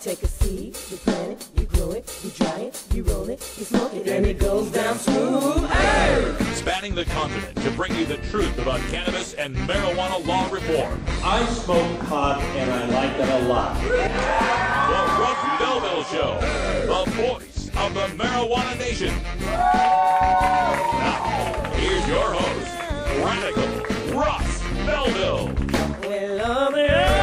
take a seed, you plant it, you grow it, you dry it, you roll it, you smoke it, and it goes down smooth. Hey! Spanning the continent to bring you the truth about cannabis and marijuana law reform. I smoke pot and I like it a lot. The Russ Belville Show, the voice of the marijuana nation. Now, here's your host, Radical Russ Belville.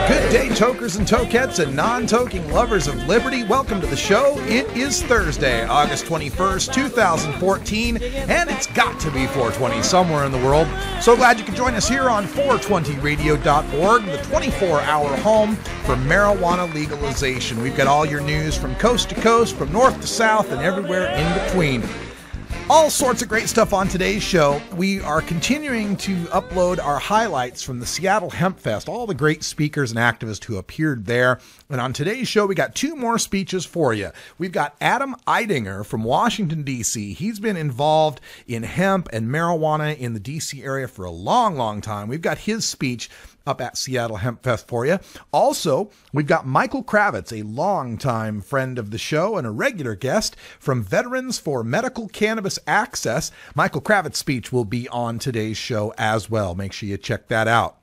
Good day, tokers and tokettes and non-toking lovers of liberty. Welcome to the show. It is Thursday, August 21st, 2014, and it's got to be 420 somewhere in the world. So glad you could join us here on 420radio.org, the 24-hour home for marijuana legalization. We've got all your news from coast to coast, from north to south, and everywhere in between. All sorts of great stuff on today's show. We are continuing to upload our highlights from the Seattle Hempfest, all the great speakers and activists who appeared there. And on today's show, we got two more speeches for you. We've got Adam Eidinger from Washington, D.C. He's been involved in hemp and marijuana in the D.C. area for a long, long time. We've got his speech up at Seattle Hempfest for you. Also, we've got Michael Krawitz, a longtime friend of the show and a regular guest from Veterans for Medical Cannabis Access. Michael Kravitz's speech will be on today's show as well. Make sure you check that out.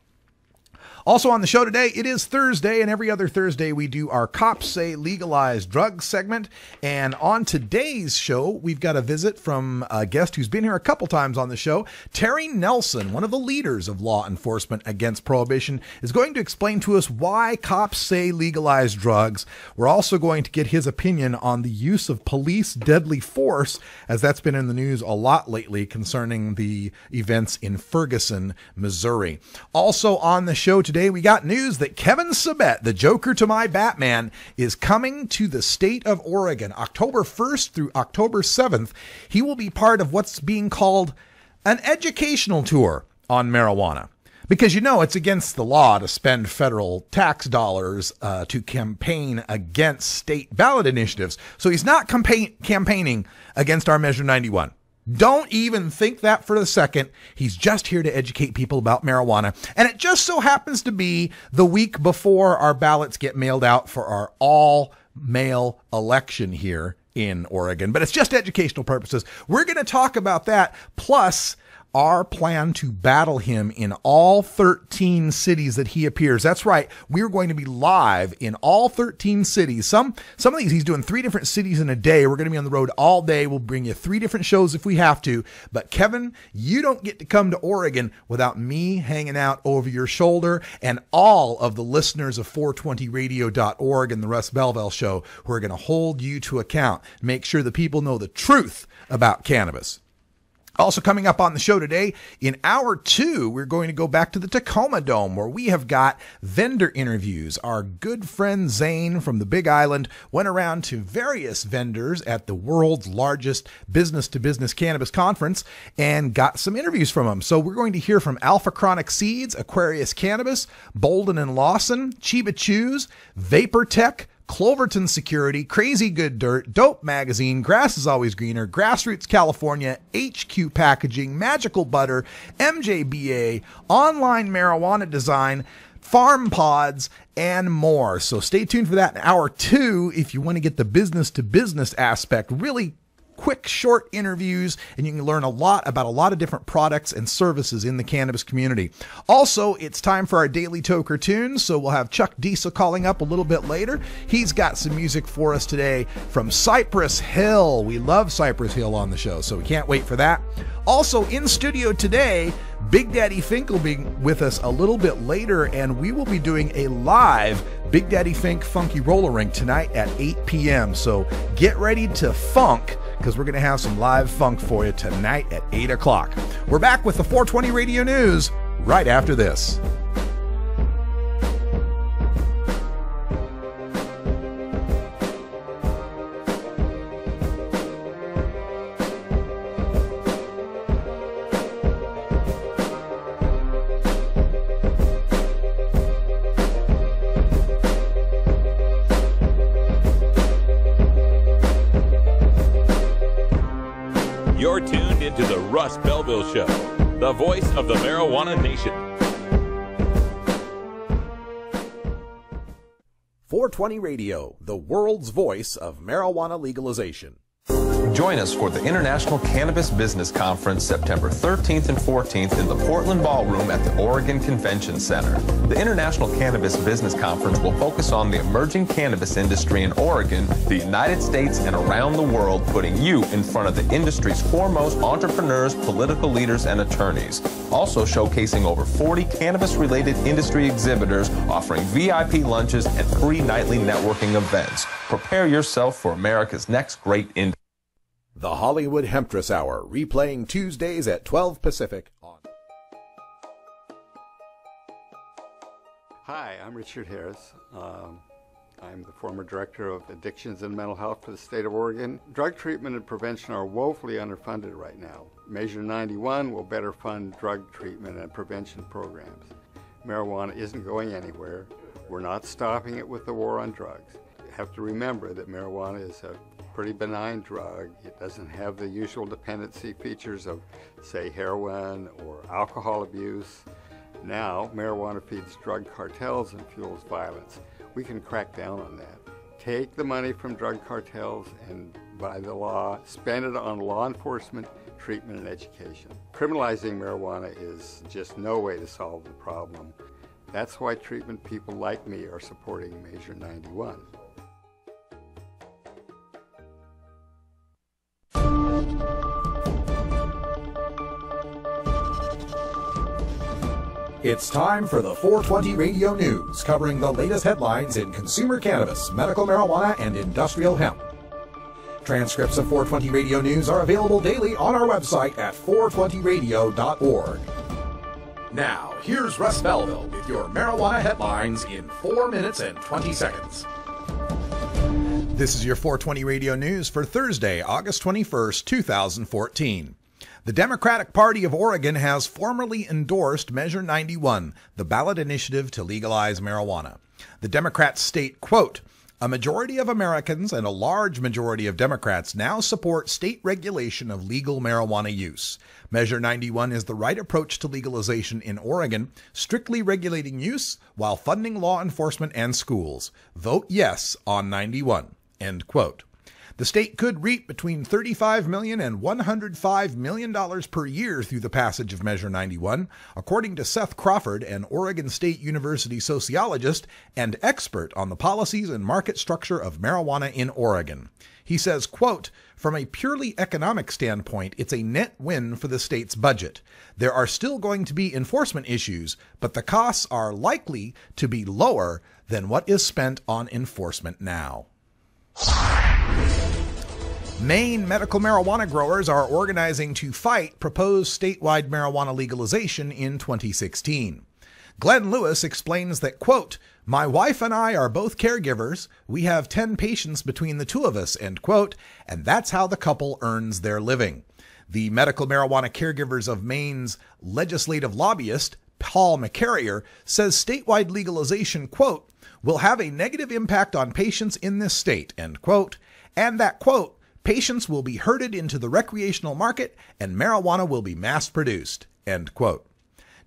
Also on the show today, it is Thursday, and every other Thursday we do our Cops Say Legalized Drugs segment. And on today's show, we've got a visit from a guest who's been here a couple times on the show. Terry Nelson, one of the leaders of law enforcement against prohibition, is going to explain to us why cops say legalized drugs. We're also going to get his opinion on the use of police deadly force, as that's been in the news a lot lately concerning the events in Ferguson, Missouri. Also on the show today, we got news that Kevin Sabet, the Joker to my Batman, is coming to the state of Oregon October 1st through October 7th. He will be part of what's being called an educational tour on marijuana. Because, you know, it's against the law to spend federal tax dollars to campaign against state ballot initiatives. So he's not campaigning against our Measure 91. Don't even think that for a second. He's just here to educate people about marijuana. And it just so happens to be the week before our ballots get mailed out for our all-mail election here in Oregon. But it's just educational purposes. We're going to talk about that, plus our plan to battle him in all 13 cities that he appears. That's right. We're going to be live in all 13 cities. Some of these, he's doing 3 different cities in a day. We're going to be on the road all day. We'll bring you 3 different shows if we have to. But Kevin, you don't get to come to Oregon without me hanging out over your shoulder and all of the listeners of 420radio.org and the Russ Belville Show who are going to hold you to account. Make sure the people know the truth about cannabis. Also coming up on the show today, in hour 2, we're going to go back to the Tacoma Dome, where we have got vendor interviews. Our good friend Zane from the Big Island went around to various vendors at the world's largest business-to-business cannabis conference and got some interviews from them. So we're going to hear from Alpha Chronic Seeds, Aquarius Cannabis, Bolden and Lawson, Chiba Chews, Vapor Tech, Cloverton Security, Crazy Good Dirt, Dope Magazine, Grass is Always Greener, Grassroots California, HQ Packaging, Magical Butter, MJBA, Online Marijuana Design, Farm Pods, and more. So stay tuned for that in hour 2 if you want to get the business-to-business aspect. Really quick, short interviews, and you can learn a lot about a lot of different products and services in the cannabis community. Also, it's time for our daily Toker tunes, so we'll have Chuck Diesel calling up a little bit later. He's got some music for us today from Cypress Hill. We love Cypress Hill on the show, so we can't wait for that. Also, in studio today, Big Daddy Fink will be with us a little bit later, and we will be doing a live Big Daddy Fink Funky Roller Rink tonight at 8 p.m. So get ready to funk, because we're going to have some live funk for you tonight at 8 o'clock. We're back with the 420 Radio News right after this. You're tuned into the Russ Belville Show, the voice of the marijuana nation. 420 Radio, the world's voice of marijuana legalization. Join us for the International Cannabis Business Conference September 13th and 14th in the Portland Ballroom at the Oregon Convention Center. The International Cannabis Business Conference will focus on the emerging cannabis industry in Oregon, the United States, and around the world, putting you in front of the industry's foremost entrepreneurs, political leaders, and attorneys. Also showcasing over 40 cannabis-related industry exhibitors, offering VIP lunches and free nightly networking events. Prepare yourself for America's next great industry. The Hollywood Hempfest Hour, replaying Tuesdays at 12 Pacific on... Hi, I'm Richard Harris. I'm the former Director of Addictions and Mental Health for the state of Oregon. Drug treatment and prevention are woefully underfunded right now. Measure 91 will better fund drug treatment and prevention programs. Marijuana isn't going anywhere. We're not stopping it with the war on drugs. You have to remember that marijuana is a pretty benign drug. It doesn't have the usual dependency features of, say, heroin or alcohol abuse. Now, marijuana feeds drug cartels and fuels violence. We can crack down on that. Take the money from drug cartels and, by the law, spend it on law enforcement, treatment, and education. Criminalizing marijuana is just no way to solve the problem. That's why treatment people like me are supporting Measure 91. It's time for the 420 Radio News, covering the latest headlines in consumer cannabis, medical marijuana, and industrial hemp. Transcripts of 420 Radio News are available daily on our website at 420radio.org. Now, here's Russ Belville with your marijuana headlines in 4 minutes and 20 seconds. This is your 420 Radio News for Thursday, August 21st, 2014. The Democratic Party of Oregon has formally endorsed Measure 91, the ballot initiative to legalize marijuana. The Democrats state, quote, "A majority of Americans and a large majority of Democrats now support state regulation of legal marijuana use. Measure 91 is the right approach to legalization in Oregon, strictly regulating use while funding law enforcement and schools. Vote yes on 91." End quote. The state could reap between $35 million and $105 million per year through the passage of Measure 91, according to Seth Crawford, an Oregon State University sociologist and expert on the policies and market structure of marijuana in Oregon. He says, quote, "From a purely economic standpoint, it's a net win for the state's budget. There are still going to be enforcement issues, but the costs are likely to be lower than what is spent on enforcement now." Maine medical marijuana growers are organizing to fight proposed statewide marijuana legalization in 2016. Glenn Lewis explains that, quote, "My wife and I are both caregivers. We have 10 patients between the two of us," end quote, and that's how the couple earns their living. The medical marijuana caregivers of Maine's legislative lobbyist, Paul McCarrier, says statewide legalization, quote, "will have a negative impact on patients in this state," end quote, and that, quote, "patients will be herded into the recreational market and marijuana will be mass-produced," end quote.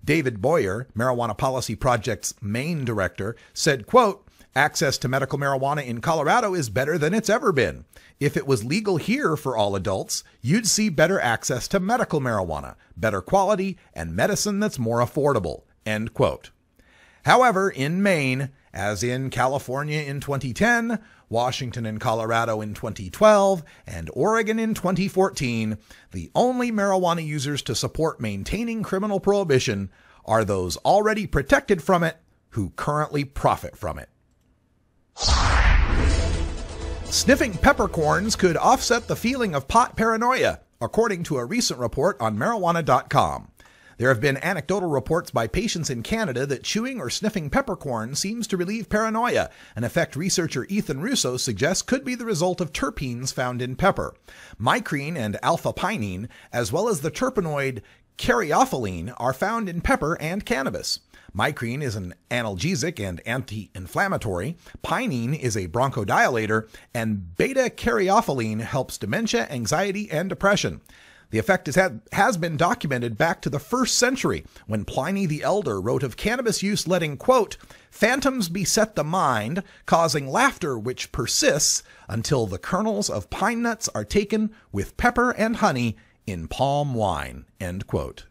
David Boyer, Marijuana Policy Project's Maine director, said, quote, "Access to medical marijuana in Colorado is better than it's ever been. If it was legal here for all adults, you'd see better access to medical marijuana, better quality, and medicine that's more affordable," end quote. However, in Maine, as in California in 2010, Washington and Colorado in 2012, and Oregon in 2014, the only marijuana users to support maintaining criminal prohibition are those already protected from it who currently profit from it. Sniffing peppercorns could offset the feeling of pot paranoia, according to a recent report on marijuana.com. There have been anecdotal reports by patients in Canada that chewing or sniffing peppercorn seems to relieve paranoia, an effect researcher Ethan Russo suggests could be the result of terpenes found in pepper. Micrine and alpha-pinene, as well as the terpenoid caryophyllene, are found in pepper and cannabis. Micrine is an analgesic and anti-inflammatory, pinene is a bronchodilator, and beta-caryophyllene helps dementia, anxiety, and depression. The effect has been documented back to the 1st century, when Pliny the Elder wrote of cannabis use letting, quote, phantoms beset the mind, causing laughter which persists until the kernels of pine nuts are taken with pepper and honey in palm wine, end quote.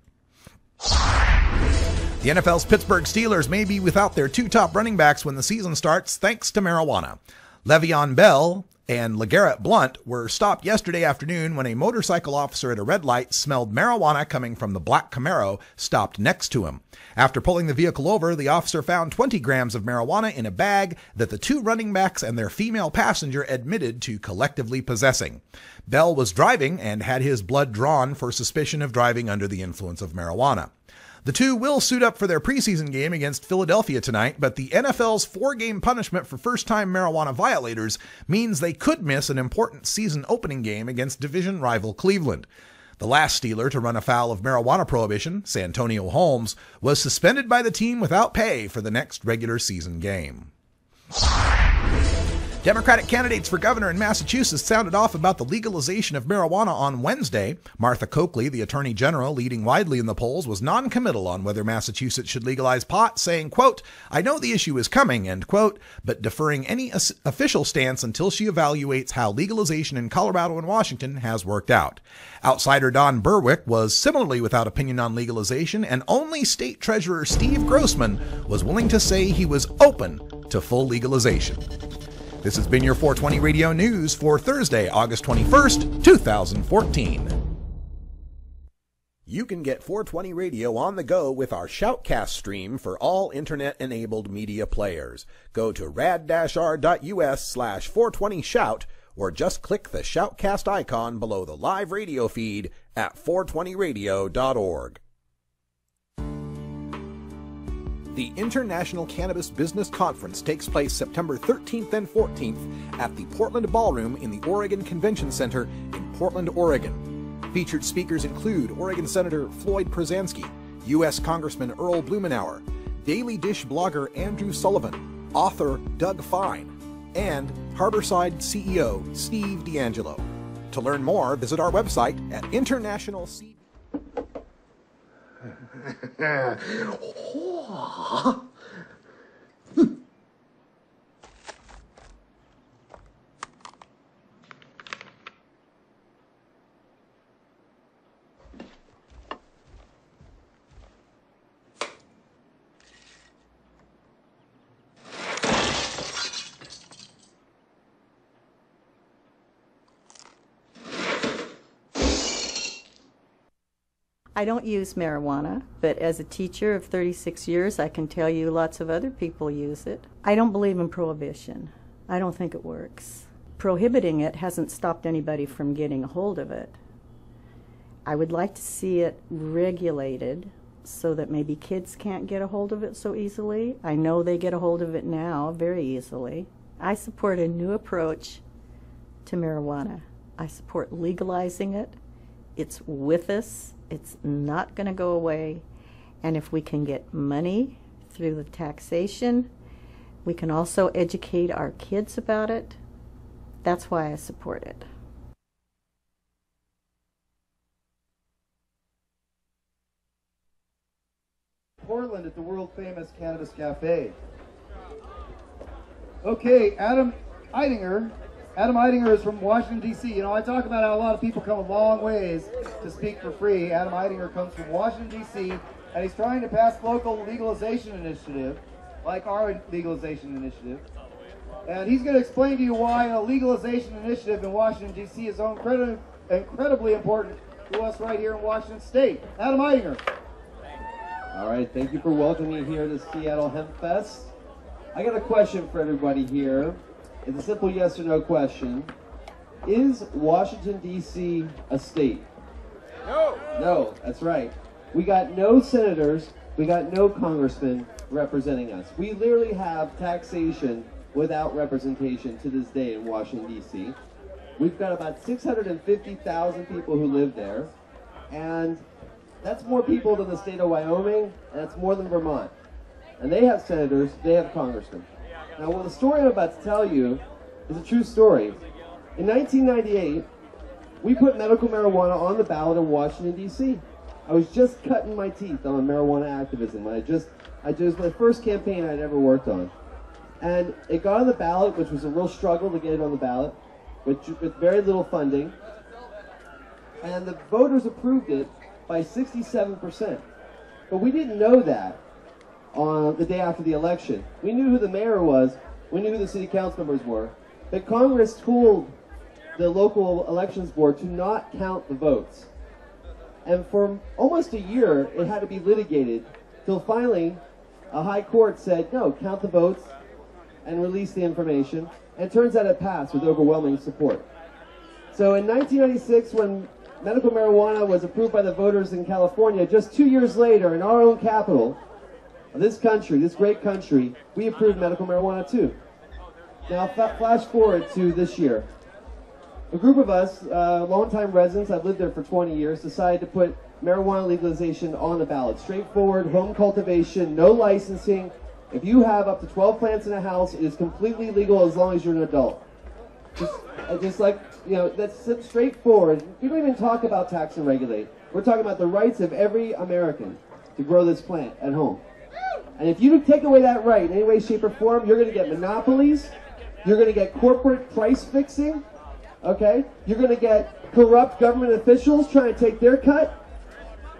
The NFL's Pittsburgh Steelers may be without their 2 top running backs when the season starts thanks to marijuana. Le'Veon Bell and LeGarrette Blount were stopped yesterday afternoon when a motorcycle officer at a red light smelled marijuana coming from the black Camaro stopped next to him. After pulling the vehicle over, the officer found 20 grams of marijuana in a bag that the 2 running backs and their female passenger admitted to collectively possessing. Bell was driving and had his blood drawn for suspicion of driving under the influence of marijuana. The 2 will suit up for their preseason game against Philadelphia tonight, but the NFL's 4-game punishment for first-time marijuana violators means they could miss an important season opening game against division rival Cleveland. The last Steeler to run afoul of marijuana prohibition, Santonio Holmes, was suspended by the team without pay for the next regular season game. Democratic candidates for governor in Massachusetts sounded off about the legalization of marijuana on Wednesday. Martha Coakley, the attorney general leading widely in the polls, was non-committal on whether Massachusetts should legalize pot, saying, quote, I know the issue is coming, end quote, but deferring any official stance until she evaluates how legalization in Colorado and Washington has worked out. Outsider Don Berwick was similarly without opinion on legalization, and only State Treasurer Steve Grossman was willing to say he was open to full legalization. This has been your 420 Radio News for Thursday, August 21st, 2014. You can get 420 Radio on the go with our Shoutcast stream for all internet-enabled media players. Go to rad-r.us/420shout or just click the Shoutcast icon below the live radio feed at 420radio.org. The International Cannabis Business Conference takes place September 13th and 14th at the Portland Ballroom in the Oregon Convention Center in Portland, Oregon. Featured speakers include Oregon Senator Floyd Przansky, U.S. Congressman Earl Blumenauer, Daily Dish blogger Andrew Sullivan, author Doug Fine, and Harborside CEO Steve D'Angelo. To learn more, visit our website at internationalc. I don't use marijuana, but as a teacher of 36 years, I can tell you lots of other people use it. I don't believe in prohibition. I don't think it works. Prohibiting it hasn't stopped anybody from getting a hold of it. I would like to see it regulated so that maybe kids can't get a hold of it so easily. I know they get a hold of it now very easily. I support a new approach to marijuana. I support legalizing it. It's with us. It's not going to go away. And if we can get money through the taxation, we can also educate our kids about it. That's why I support it. Portland at the world-famous Cannabis Cafe. Okay, Adam Eidinger. Adam Eidinger is from Washington, D.C. You know, I talk about how a lot of people come a long ways to speak for free. Adam Eidinger comes from Washington, D.C., and he's trying to pass local legalization initiative, like our legalization initiative. And he's going to explain to you why a legalization initiative in Washington, D.C. is so incredibly important to us right here in Washington State. Adam Eidinger. All right, thank you for welcoming me here to Seattle Hempfest. I got a question for everybody here. It's a simple yes or no question. Is Washington, D.C. a state? No. No, that's right. We got no senators, we got no congressmen representing us. We literally have taxation without representation to this day in Washington, D.C. We've got about 650,000 people who live there, and that's more people than the state of Wyoming, and that's more than Vermont. And they have senators, they have congressmen. Now, well, the story I'm about to tell you is a true story. In 1998, we put medical marijuana on the ballot in Washington, D.C. I was just cutting my teeth on marijuana activism. I just my first campaign I'd ever worked on. And it got on the ballot, which was a real struggle to get it on the ballot, with very little funding. And the voters approved it by 67%. But we didn't know that on the day after the election. We knew who the mayor was, we knew who the city council members were, but Congress told the local elections board to not count the votes. And for almost a year, it had to be litigated, till finally a high court said, no, count the votes and release the information. And it turns out it passed with overwhelming support. So in 1996, when medical marijuana was approved by the voters in California, just 2 years later, in our own capital, this country, this great country, we approved medical marijuana too. Now flash forward to this year. A group of us, longtime residents, I've lived there for 20 years, decided to put marijuana legalization on the ballot. Straightforward, home cultivation, no licensing. If you have up to 12 plants in a house, it is completely legal as long as you're an adult. Just like, you know, that's straightforward. We don't even talk about tax and regulate. We're talking about the rights of every American to grow this plant at home. And if you take away that right in any way, shape, or form, you're going to get monopolies. You're going to get corporate price fixing. Okay? You're going to get corrupt government officials trying to take their cut.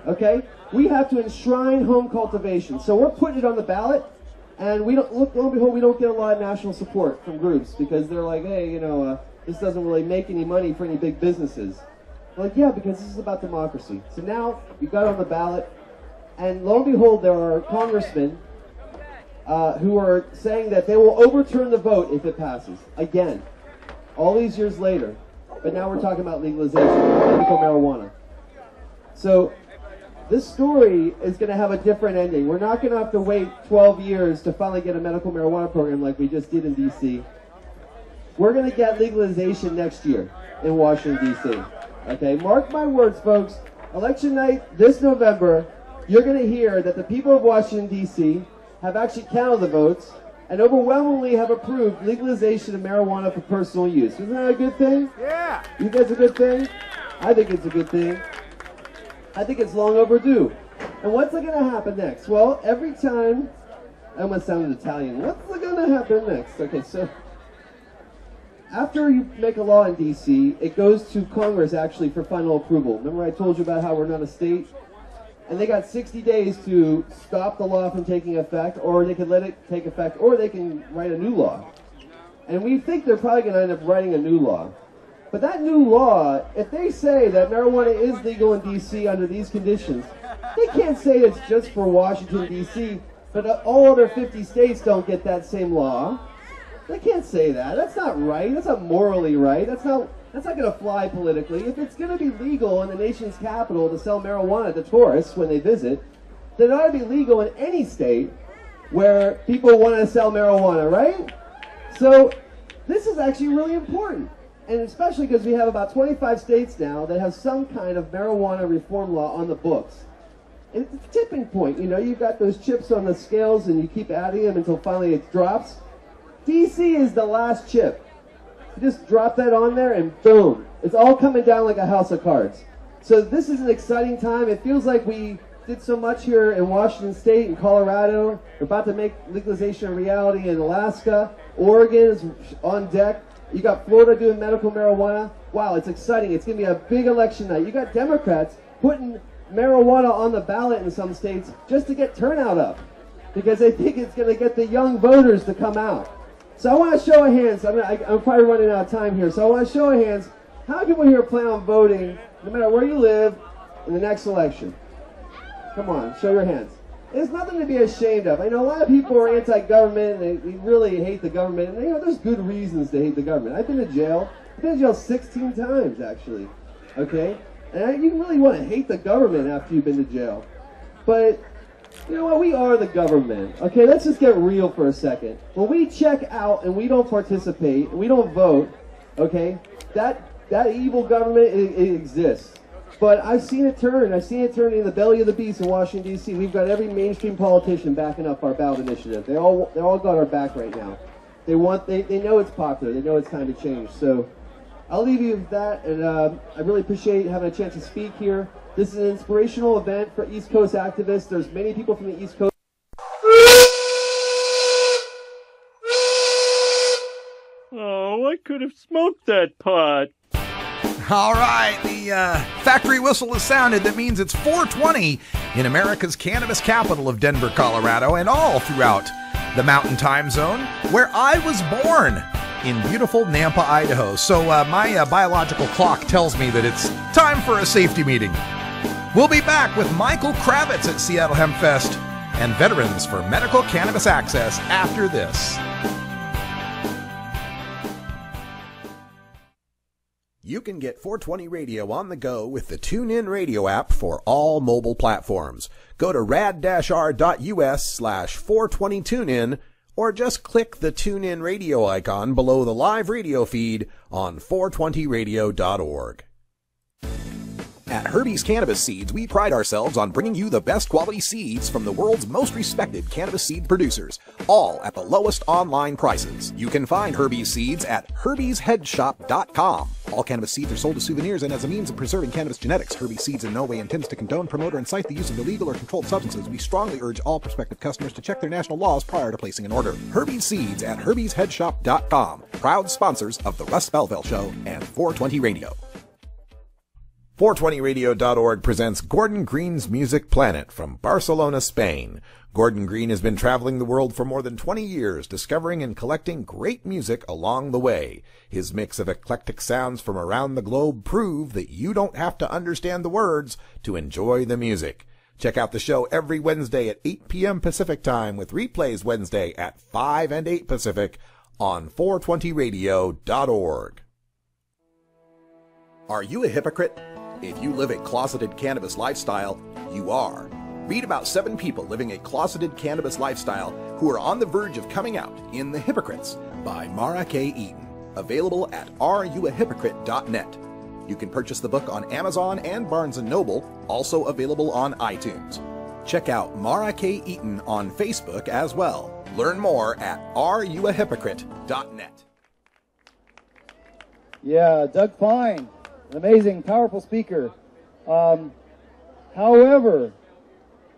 Okay? We have to enshrine home cultivation. So we're putting it on the ballot, and we don't, lo and behold, we don't get a lot of national support from groups because they're like, hey, you know, this doesn't really make any money for any big businesses. We're like, yeah, because this is about democracy. So now we got on the ballot, and lo and behold, there are congressmen who are saying that they will overturn the vote if it passes. Again. All these years later. But now we're talking about legalization of medical marijuana. So this story is going to have a different ending. We're not going to have to wait 12 years to finally get a medical marijuana program like we just did in D.C. We're going to get legalization next year in Washington, D.C. Okay, mark my words, folks. Election night this November, you're going to hear that the people of Washington, D.C. have actually counted the votes and overwhelmingly have approved legalization of marijuana for personal use. Isn't that a good thing? Yeah. You think it's a good thing? I think it's a good thing. I think it's long overdue. And what's going to happen next? Well, every time, I almost sounded Italian. What's going to happen next? Okay, so after you make a law in D.C., it goes to Congress actually for final approval. Remember I told you about how we're not a state? And they got 60 days to stop the law from taking effect, or they could let it take effect, or they can write a new law. And we think they're probably going to end up writing a new law. But that new law, if they say that marijuana is legal in D.C. under these conditions, they can't say it's just for Washington, D.C., but all other 50 states don't get that same law. They can't say that. That's not right. That's not morally right. That's not going to fly politically. If it's going to be legal in the nation's capital to sell marijuana to tourists when they visit, then it ought to be legal in any state where people want to sell marijuana, right? So this is actually really important, and especially because we have about 25 states now that have some kind of marijuana reform law on the books. It's a tipping point. You know, you've got those chips on the scales and you keep adding them until finally it drops. D.C. is the last chip. You just drop that on there and boom. It's all coming down like a house of cards. So this is an exciting time. It feels like we did so much here in Washington State and Colorado. We're about to make legalization a reality in Alaska. Oregon is on deck. You got Florida doing medical marijuana. Wow, it's exciting. It's going to be a big election night. You got Democrats putting marijuana on the ballot in some states just to get turnout up because they think it's going to get the young voters to come out. So I want to show of hands. I'm probably running out of time here. So I want to show of hands. How many people here plan on voting, no matter where you live, in the next election? Come on, show your hands. There's nothing to be ashamed of. I know a lot of people are anti-government, and they really hate the government. And there's good reasons to hate the government. I've been to jail. I've been to jail 16 times, actually. Okay? And you really want to hate the government after you've been to jail. But you know what? We are the government. Okay, let's just get real for a second. When we check out and we don't participate and we don't vote, okay, that evil government, it exists. But I've seen it turn. I've seen it turn in the belly of the beast in Washington, D.C. We've got every mainstream politician backing up our ballot initiative. They all got our back right now. They know it's popular. They know it's time to change. So I'll leave you with that, and I really appreciate having a chance to speak here. This is an inspirational event for East Coast activists. There's many people from the East Coast. Oh, I could have smoked that pot. All right, the factory whistle has sounded. That means it's 4:20 in America's cannabis capital of Denver, Colorado, and all throughout the Mountain Time Zone, where I was born in beautiful Nampa, Idaho. So my biological clock tells me that it's time for a safety meeting. We'll be back with Michael Krawitz at Seattle Hempfest and Veterans for Medical Cannabis Access after this. You can get 420 Radio on the go with the TuneIn Radio app for all mobile platforms. Go to rad-r.us/420tunein or just click the TuneIn Radio icon below the live radio feed on 420radio.org. At Herbie's Cannabis Seeds, we pride ourselves on bringing you the best quality seeds from the world's most respected cannabis seed producers, all at the lowest online prices. You can find Herbie's Seeds at herbiesheadshop.com. All cannabis seeds are sold as souvenirs and as a means of preserving cannabis genetics. Herbie's Seeds in no way intends to condone, promote, or incite the use of illegal or controlled substances. We strongly urge all prospective customers to check their national laws prior to placing an order. Herbie's Seeds at herbiesheadshop.com. Proud sponsors of the Russ Belville Show and 420 Radio. 420radio.org presents Gordon Green's Music Planet from Barcelona, Spain. Gordon Green has been traveling the world for more than 20 years, discovering and collecting great music along the way. His mix of eclectic sounds from around the globe prove that you don't have to understand the words to enjoy the music. Check out the show every Wednesday at 8 p.m. Pacific Time with replays Wednesday at 5 and 8 Pacific on 420radio.org. Are you a hypocrite? If you live a closeted cannabis lifestyle, you are. Read about 7 people living a closeted cannabis lifestyle who are on the verge of coming out in The Hypocrites by Mara K. Eaton. Available at areyouahypocrite.net. You can purchase the book on Amazon and Barnes & Noble, also available on iTunes. Check out Mara K. Eaton on Facebook as well. Learn more at areyouahypocrite.net. Yeah, Doug Fine. An amazing, powerful speaker. However,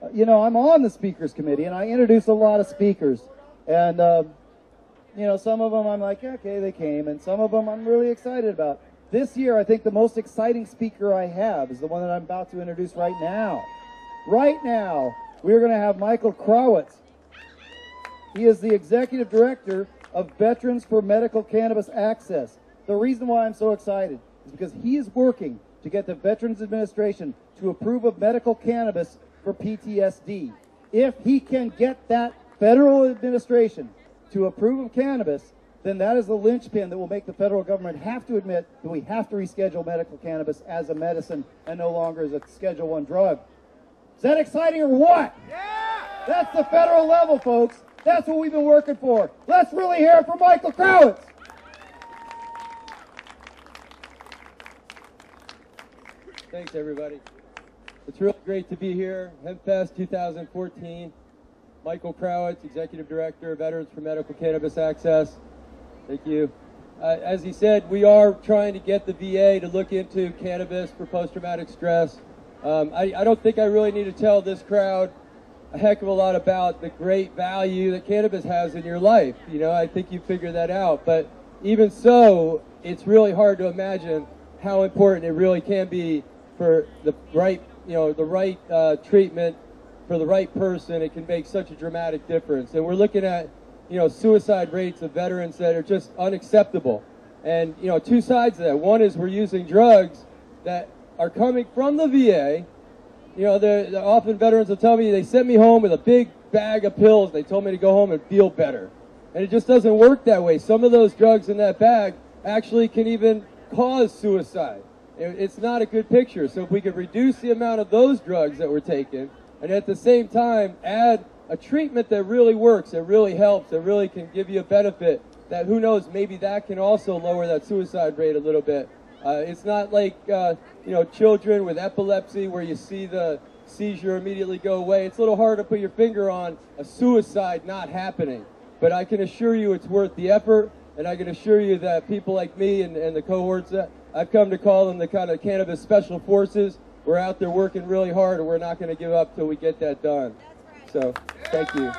I'm on the speakers committee, and I introduce a lot of speakers. And, some of them I'm like, okay, they came, and some of them I'm really excited about. This year, I think the most exciting speaker I have is the one that I'm about to introduce right now. Right now, we're going to have Michael Krawitz. He is the Executive Director of Veterans for Medical Cannabis Access. The reason why I'm so excited is because he is working to get the Veterans Administration to approve of medical cannabis for PTSD. If he can get that federal administration to approve of cannabis, then that is the linchpin that will make the federal government have to admit that we have to reschedule medical cannabis as a medicine and no longer as a Schedule I drug. Is that exciting or what? Yeah! That's the federal level, folks. That's what we've been working for. Let's really hear it from Michael Krawitz. Thanks, everybody. It's really great to be here. Hempfest 2014. Michael Krawitz, Executive Director, Veterans for Medical Cannabis Access. Thank you. As he said, we are trying to get the VA to look into cannabis for post-traumatic stress. I don't think I really need to tell this crowd a heck of a lot about the great value that cannabis has in your life. I think you figured that out. But even so, it's really hard to imagine how important it really can be for the right, treatment for the right person. It can make such a dramatic difference. And we're looking at, suicide rates of veterans that are just unacceptable. And, 2 sides of that. One is we're using drugs that are coming from the VA. Often veterans will tell me they sent me home with a big bag of pills. They told me to go home and feel better. And it just doesn't work that way. Some of those drugs in that bag actually can even cause suicide. It's not a good picture. So if we could reduce the amount of those drugs that we're taking and at the same time add a treatment that really works, that really helps, that really can give you a benefit, that who knows, maybe that can also lower that suicide rate a little bit. It's not like, children with epilepsy where you see the seizure immediately go away. It's a little hard to put your finger on a suicide not happening. But I can assure you it's worth the effort, And I can assure you that people like me and the cohorts that I've come to call them the kind of cannabis special forces, we're out there working really hard, and we're not going to give up till we get that done. So, thank you.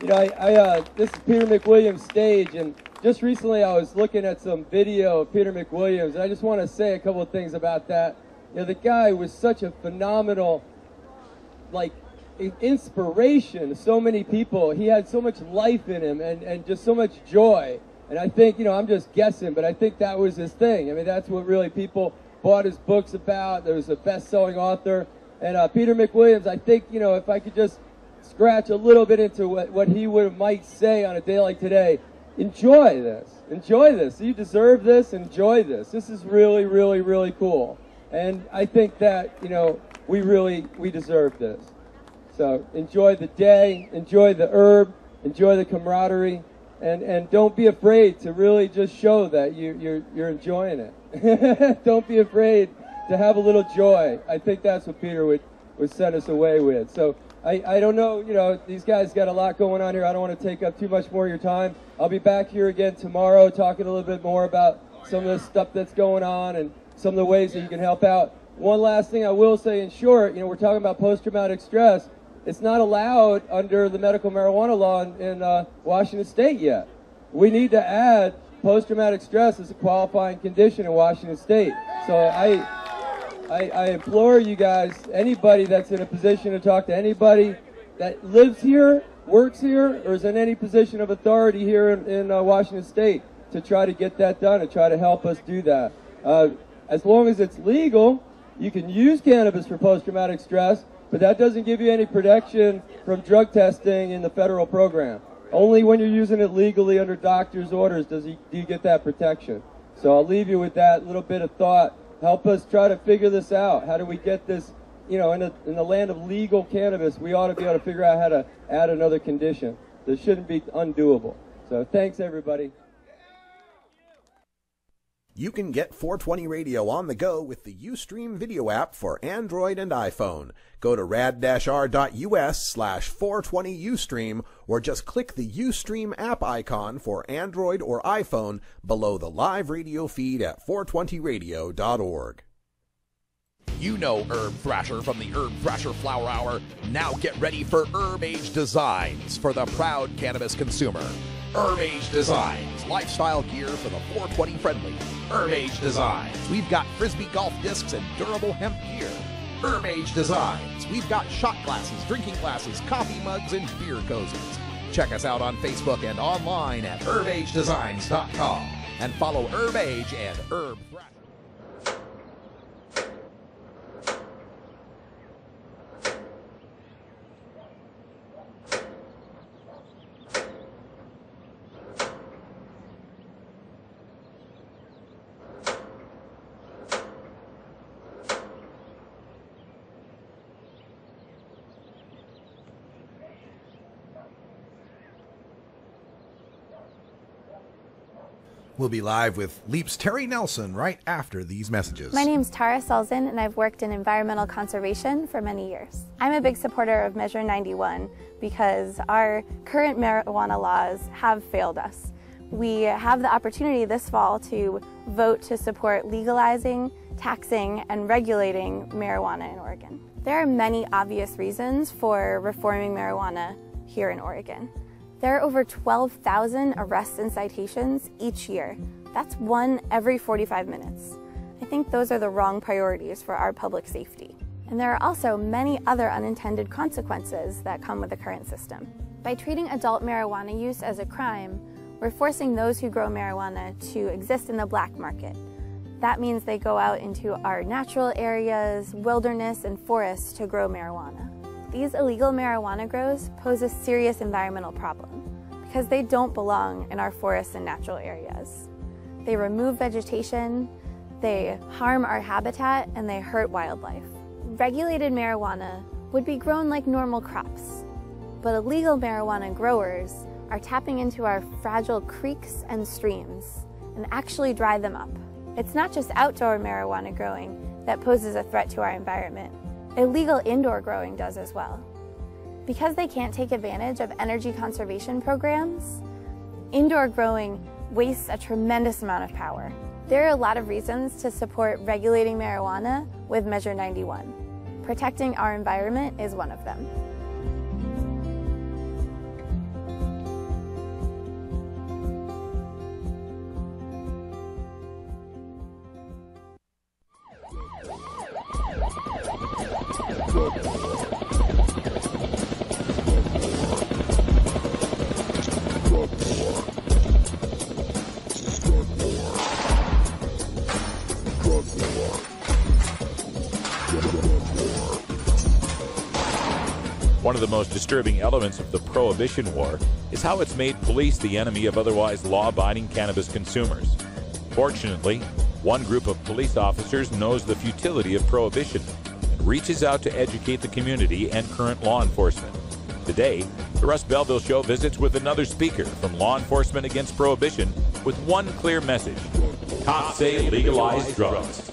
You know, this is Peter McWilliams' stage, and just recently I was looking at some video of Peter McWilliams, and I just want to say a couple of things about that. You know, the guy was such a phenomenal, like, inspiration to so many people. He had so much life in him and just so much joy. And I think, you know, I'm just guessing, but I think that was his thing. I mean, that's what really people bought his books about. There was a best-selling author. And Peter McWilliams, I think, you know, if I could just scratch a little bit into what he might say on a day like today, enjoy this. Enjoy this. You deserve this. Enjoy this. This is really, really, really cool. And I think that, you know, we deserve this. So enjoy the day, enjoy the herb, enjoy the camaraderie, and don't be afraid to really just show that you're enjoying it. Don't be afraid to have a little joy. I think that's what Peter would send us away with. So I don't know, you know, these guys got a lot going on here. I don't want to take up too much more of your time. I'll be back here again tomorrow talking a little bit more about some of the stuff that's going on and some of the ways that you can help out. One last thing I will say in short, you know, we're talking about post-traumatic stress. It's not allowed under the medical marijuana law in Washington State yet. We need to add post-traumatic stress as a qualifying condition in Washington State. So I implore you guys, anybody that's in a position to talk to anybody that lives here, works here, or is in any position of authority here in Washington State to try to get that done and try to help us do that. As long as it's legal, you can use cannabis for post-traumatic stress, but that doesn't give you any protection from drug testing in the federal program. Only when you're using it legally under doctor's orders do you get that protection. So I'll leave you with that little bit of thought. Help us try to figure this out. How do we get this, you know, in the land of legal cannabis, we ought to be able to figure out how to add another condition. This shouldn't be undoable. So thanks, everybody. You can get 420 Radio on the go with the Ustream video app for Android and iPhone. Go to rad-r.us/420Ustream or just click the Ustream app icon for Android or iPhone below the live radio feed at 420radio.org. You know Herb Thrasher from the Herb Thrasher Flower Hour. Now get ready for Herb Age Designs for the proud cannabis consumer. Herb Age Designs, lifestyle gear for the 420 friendly. Herb Age Designs, we've got Frisbee golf discs and durable hemp gear. Herb Age Designs, we've got shot glasses, drinking glasses, coffee mugs, and beer cozies. Check us out on Facebook and online at herbagedesigns.com and follow Herb Age and Herb Thrasher. We'll be live with Leap's Terry Nelson right after these messages. My name's Tara Selzen, and I've worked in environmental conservation for many years. I'm a big supporter of Measure 91 because our current marijuana laws have failed us. We have the opportunity this fall to vote to support legalizing, taxing, and regulating marijuana in Oregon. There are many obvious reasons for reforming marijuana here in Oregon. There are over 12,000 arrests and citations each year. That's one every 45 minutes. I think those are the wrong priorities for our public safety. And there are also many other unintended consequences that come with the current system. By treating adult marijuana use as a crime, we're forcing those who grow marijuana to exist in the black market. That means they go out into our natural areas, wilderness, and forests to grow marijuana. These illegal marijuana grows pose a serious environmental problem because they don't belong in our forests and natural areas. They remove vegetation, they harm our habitat, and they hurt wildlife. Regulated marijuana would be grown like normal crops, but illegal marijuana growers are tapping into our fragile creeks and streams and actually dry them up. It's not just outdoor marijuana growing that poses a threat to our environment. Illegal indoor growing does as well. Because they can't take advantage of energy conservation programs, Indoor growing wastes a tremendous amount of power. There are a lot of reasons to support regulating marijuana with Measure 91. Protecting our environment is one of them. One of the most disturbing elements of the Prohibition War is how it's made police the enemy of otherwise law-abiding cannabis consumers. Fortunately, one group of police officers knows the futility of prohibition and reaches out to educate the community and current law enforcement. Today, the Russ Belville Show visits with another speaker from Law Enforcement Against Prohibition with one clear message: cops say legalize drugs.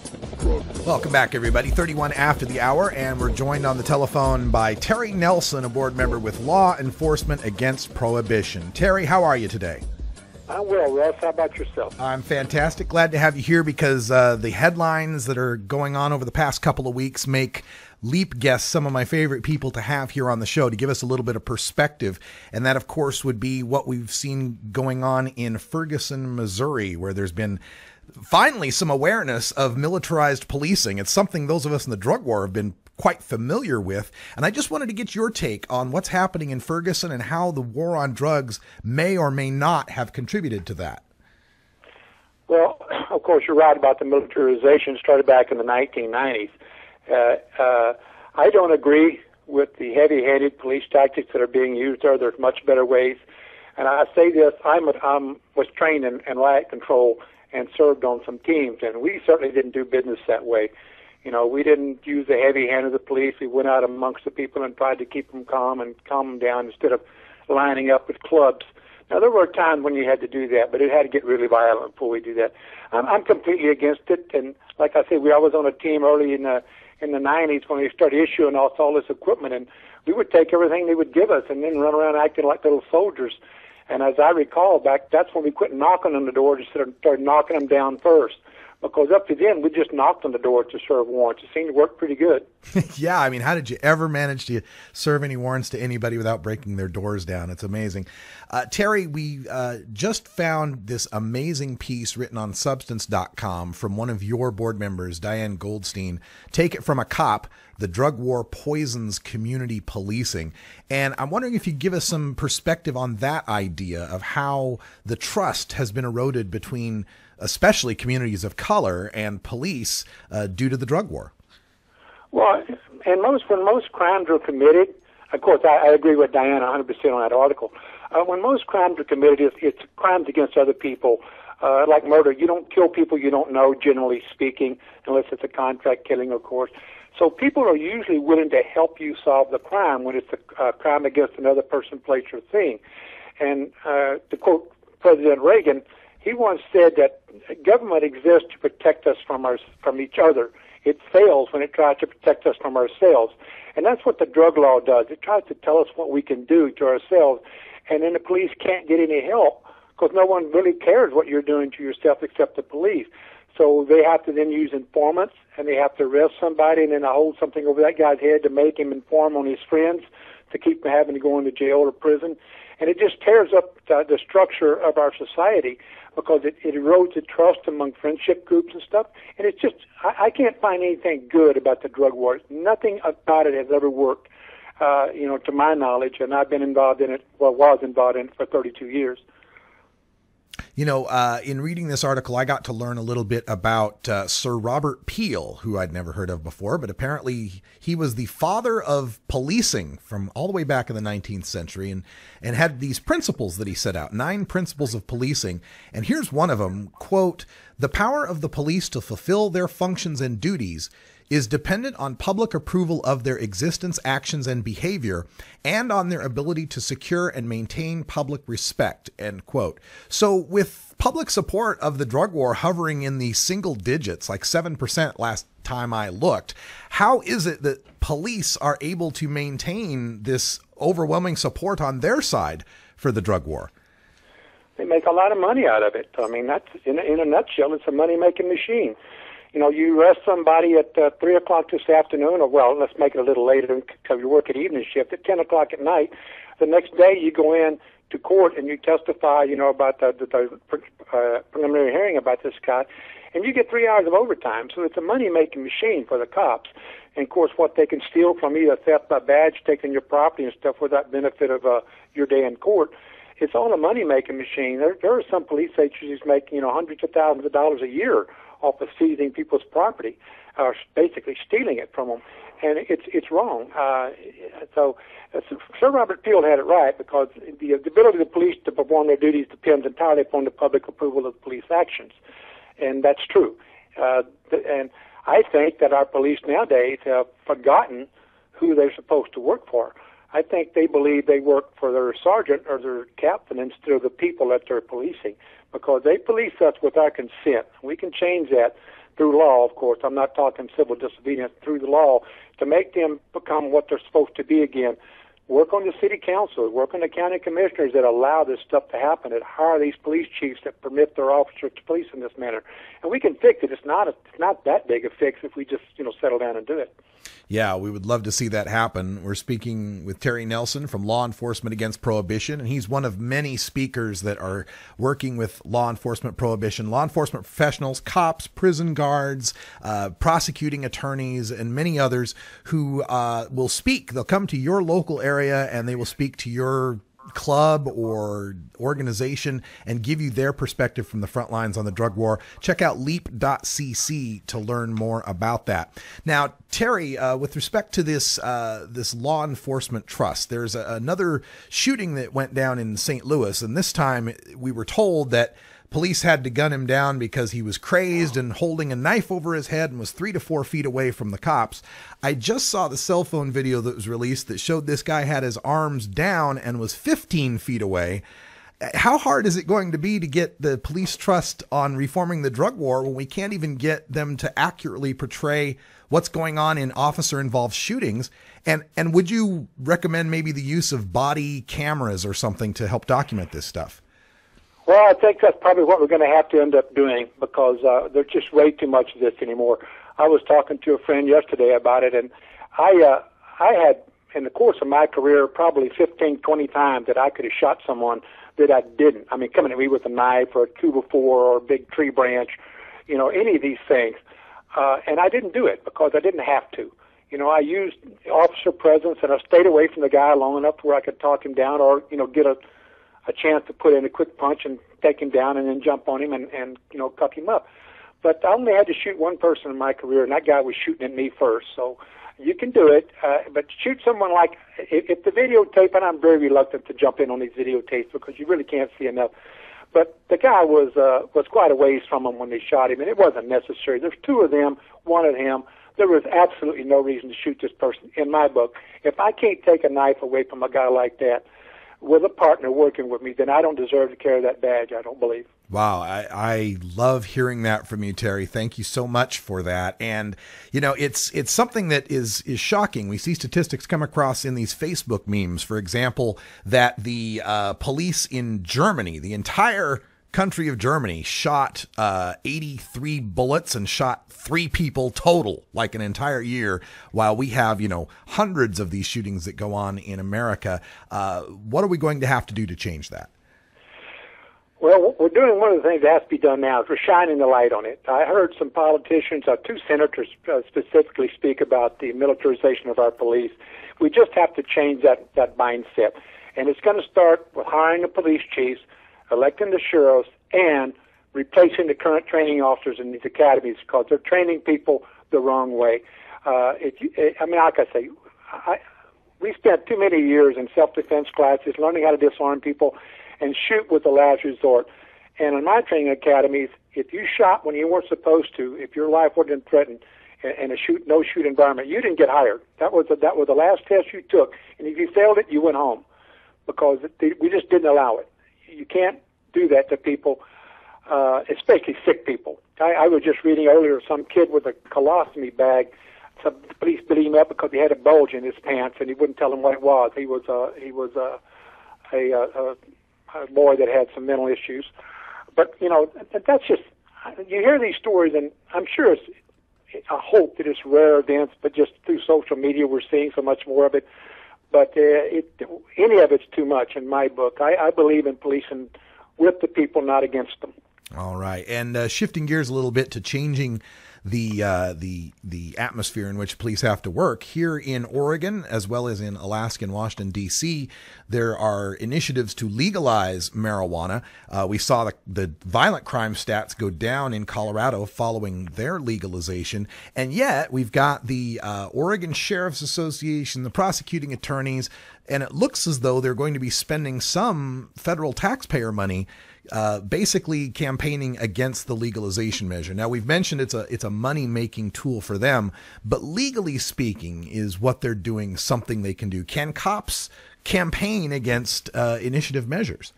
Welcome back, everybody. 31 after the hour, and we're joined on the telephone by Terry Nelson, a board member with Law Enforcement Against Prohibition. Terry, how are you today? I'm well, Russ. How about yourself? I'm fantastic. Glad to have you here because the headlines that are going on over the past couple of weeks make Leap guests some of my favorite people to have here on the show to give us a little bit of perspective. And that, of course, would be what we've seen going on in Ferguson, Missouri, where there's been finally some awareness of militarized policing. It's something those of us in the drug war have been quite familiar with. And I just wanted to get your take on what's happening in Ferguson and how the war on drugs may or may not have contributed to that. Well, of course, you're right about the militarization started back in the 1990s. I don't agree with the heavy-handed police tactics that are being used there. There's much better ways. And I say this, I was trained in riot control and served on some teams, and we certainly didn't do business that way. You know, we didn't use the heavy hand of the police. We went out amongst the people and tried to keep them calm and calm them down instead of lining up with clubs. Now, there were times when you had to do that, but it had to get really violent before we do that. I'm completely against it, and like I said, I was on a team early in the 90s when they started issuing us all this equipment, and we would take everything they would give us and then run around acting like little soldiers. And as I recall back, that's when we quit knocking on the door, just started knocking them down first. Because up to then, we just knocked on the door to serve warrants. It seemed to work pretty good. Yeah, I mean, how did you ever manage to serve any warrants to anybody without breaking their doors down? It's amazing. Terry, we just found this amazing piece written on Substance.com from one of your board members, Diane Goldstein. Take it from a cop, the drug war poisons community policing. And I'm wondering if you give us some perspective on that idea of how the trust has been eroded between especially communities of color and police due to the drug war. Well, and when most crimes are committed, of course, I agree with Diana 100% on that article. When most crimes are committed, it's crimes against other people, like murder. You don't kill people you don't know, generally speaking, unless it's a contract killing, of course. So people are usually willing to help you solve the crime when it's a crime against another person, place, or thing. And to quote President Reagan, he once said that government exists to protect us from each other. It fails when it tries to protect us from ourselves. And that's what the drug law does. It tries to tell us what we can do to ourselves. And then the police can't get any help because no one really cares what you're doing to yourself except the police. So they have to then use informants, and they have to arrest somebody and then hold something over that guy's head to make him inform on his friends to keep him having to go into jail or prison. And it just tears up the structure of our society because it erodes the trust among friendship groups and stuff. And it's just, I can't find anything good about the drug war. Nothing about it has ever worked, to my knowledge, and I've been involved in it, was involved in it for 32 years. You know, in reading this article, I got to learn a little bit about Sir Robert Peel, who I'd never heard of before, but apparently he was the father of policing from all the way back in the 19th century and had these principles that he set out, 9 principles of policing. And here's one of them, quote, "The power of the police to fulfill their functions and duties is dependent on public approval of their existence, actions, and behavior, and on their ability to secure and maintain public respect," end quote. So with public support of the drug war hovering in the single digits, like 7% last time I looked, how is it that police are able to maintain this overwhelming support on their side for the drug war? They make a lot of money out of it. I mean, that's in a nutshell, it's a money-making machine. You know, you arrest somebody at 3 o'clock this afternoon, or, well, let's make it a little later because you work at evening shift at 10 o'clock at night. The next day you go in to court and you testify, you know, about the preliminary hearing about this guy, and you get 3 hours of overtime. So it's a money-making machine for the cops. And, of course, what they can steal from you, theft by badge, taking your property and stuff without benefit of your day in court, it's all a money-making machine. There are some police agencies making, you know, hundreds of thousands of dollars a year off of seizing people's property, or basically stealing it from them, and it's wrong. So Sir Robert Peel had it right, because the ability of the police to perform their duties depends entirely upon the public approval of police actions, and that's true. And I think that our police nowadays have forgotten who they're supposed to work for. I think they believe they work for their sergeant or their captain instead of the people that they're policing, because they police us with our consent. We can change that through law, of course. I'm not talking civil disobedience, through the law, to make them become what they're supposed to be again. Work on the city council, work on the county commissioners that allow this stuff to happen, that hire these police chiefs that permit their officers to police in this manner. And we can fix it. It's not that big a fix if we just, you know, settle down and do it. Yeah, we would love to see that happen. We're speaking with Terry Nelson from Law Enforcement Against Prohibition, and he's one of many speakers that are working with law enforcement prohibition, law enforcement professionals, cops, prison guards, prosecuting attorneys, and many others who will speak. They'll come to your local area and they will speak to your club or organization and give you their perspective from the front lines on the drug war. Check out leap.cc to learn more about that. Now, Terry, with respect to this law enforcement trust, there's another shooting that went down in St. Louis, and this time we were told that police had to gun him down because he was crazed and holding a knife over his head and was 3 to 4 feet away from the cops. I just saw the cell phone video that was released that showed this guy had his arms down and was 15 feet away. How hard is it going to be to get the police trust on reforming the drug war when we can't even get them to accurately portray what's going on in officer-involved shootings? And would you recommend maybe the use of body cameras or something to help document this stuff? Well, I think that's probably what we're going to have to end up doing, because there's just way too much of this anymore. I was talking to a friend yesterday about it, and I had, in the course of my career, probably 15, 20 times that I could have shot someone that I didn't. I mean, coming at me with a knife or a 2x4 or a big tree branch, you know, any of these things. And I didn't do it because I didn't have to. You know, I used officer presence, and I stayed away from the guy long enough where I could talk him down, or, you know, get a chance to put in a quick punch and take him down and then jump on him and you know, cuff him up. But I only had to shoot one person in my career, and that guy was shooting at me first. So you can do it, but shoot someone like, if the videotape, and I'm very reluctant to jump in on these videotapes because you really can't see enough, but the guy was quite a ways from him when they shot him, and it wasn't necessary. There's 2 of them, one of him. There was absolutely no reason to shoot this person in my book. If I can't take a knife away from a guy like that with a partner working with me, then I don't deserve to carry that badge, I don't believe. Wow, I love hearing that from you, Terry. Thank you so much for that. And, you know, it's something that is shocking. We see statistics come across in these Facebook memes, for example, that the police in Germany, the entire country of Germany, shot 83 bullets and shot 3 people total, like an entire year, while we have, you know, hundreds of these shootings that go on in America. What are we going to have to do to change that? Well, we're doing one of the things that has to be done now is we're shining the light on it. I heard some politicians, 2 senators specifically, speak about the militarization of our police. We just have to change that mindset. And it's going to start with hiring the police chiefs, electing the sheriffs, and replacing the current training officers in these academies, because they're training people the wrong way. Like I say, we spent too many years in self-defense classes learning how to disarm people and shoot with the last resort. And in my training academies, if you shot when you weren't supposed to, if your life wasn't threatened in a no-shoot environment, you didn't get hired. That was the last test you took. And if you failed it, you went home, because we just didn't allow it. You can't do that to people, especially sick people. I was just reading earlier some kid with a colostomy bag. Some police beat him up because he had a bulge in his pants, and he wouldn't tell them what it was. He was a boy that had some mental issues. But, you know, that's just, you hear these stories, and I'm sure I hope that it's rare events, but just through social media we're seeing so much more of it. But any of it's too much in my book. I believe in policing with the people, not against them. All right. And shifting gears a little bit to changing the atmosphere in which police have to work. Here in Oregon, as well as in Alaska and Washington, D.C., there are initiatives to legalize marijuana. We saw the violent crime stats go down in Colorado following their legalization. And yet we've got the Oregon Sheriff's Association, the prosecuting attorneys, and it looks as though they're going to be spending some federal taxpayer money basically campaigning against the legalization measure. Now, we've mentioned it's a money-making tool for them, but legally speaking, is what they're doing something they can do? Can cops campaign against initiative measures?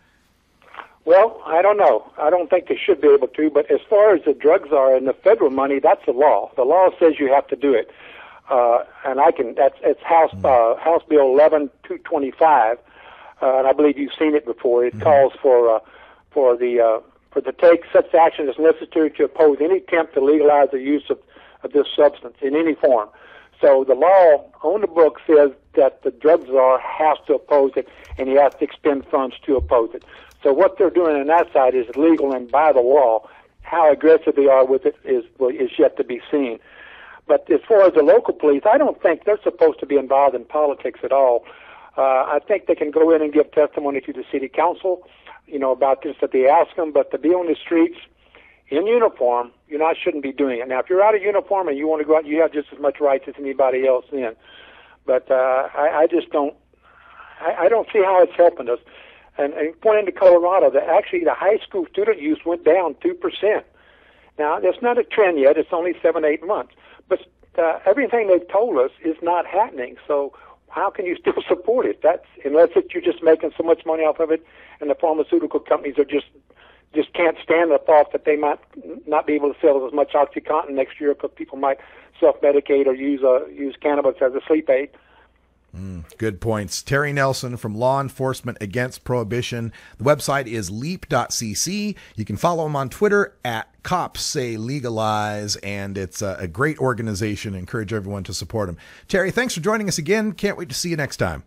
Well, I don't know. I don't think they should be able to, but as far as the drugs are and the federal money, that's the law. The law says you have to do it. And it's House Bill 11225, and I believe you've seen it before. It calls for to take such action as necessary to oppose any attempt to legalize the use of this substance in any form. So the law on the book says that the drug czar has to oppose it, and he has to expend funds to oppose it. So what they're doing on that side is legal and by the law. How aggressive they are with it is yet to be seen. But as far as the local police, I don't think they're supposed to be involved in politics at all. I think they can go in and give testimony to the city council, you know, about this that they ask them, but to be on the streets in uniform, shouldn't be doing it. Now, if you're out of uniform and you want to go out, you have just as much rights as anybody else then. But I just don't see how it's helping us. And pointing to Colorado, actually the high school student use went down 2%. Now, that's not a trend yet. It's only 7-8 months. But everything they've told us is not happening. So how can you still support it? Unless you're just making so much money off of it, and the pharmaceutical companies are just can't stand the thought that they might not be able to sell as much OxyContin next year because people might self-medicate or use cannabis as a sleep aid. Good points. Terry Nelson from Law Enforcement Against Prohibition. The website is leap.cc. You can follow him on Twitter at Cops Say Legalize, and it's a great organization. I encourage everyone to support him. Terry, thanks for joining us again. Can't wait to see you next time.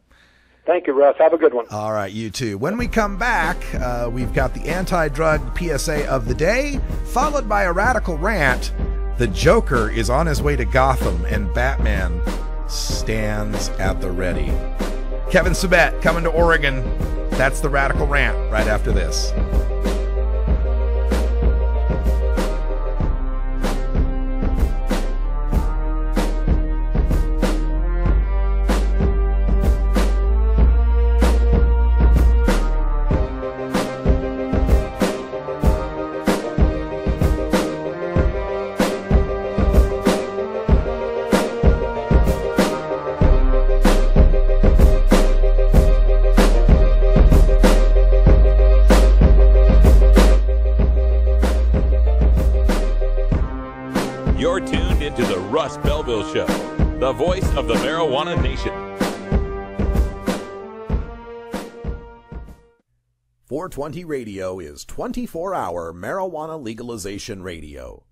Thank you, Russ. Have a good one. All right, you too. When we come back, we've got the anti-drug PSA of the day, followed by a radical rant. The Joker is on his way to Gotham, and Batman stands at the ready. Kevin Sabet coming to Oregon. That's the radical rant right after this. You're tuned into the Russ Belville Show, the voice of the marijuana nation. 420 Radio is 24-hour marijuana legalization radio.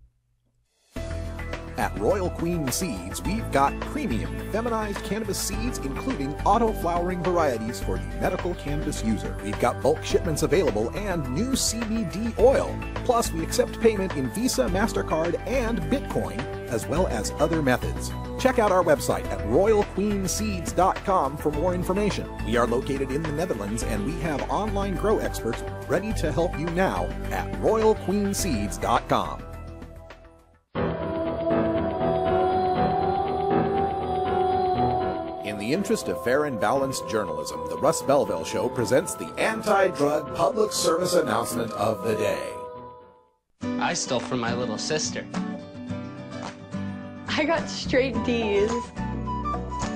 At Royal Queen Seeds, we've got premium feminized cannabis seeds, including auto-flowering varieties for the medical cannabis user. We've got bulk shipments available and new CBD oil. Plus, we accept payment in Visa, MasterCard, and Bitcoin, as well as other methods. Check out our website at royalqueenseeds.com for more information. We are located in the Netherlands, and we have online grow experts ready to help you now at royalqueenseeds.com. In the interest of fair and balanced journalism, the Russ Belville Show presents the anti-drug public service announcement of the day. I stole from my little sister. I got straight D's.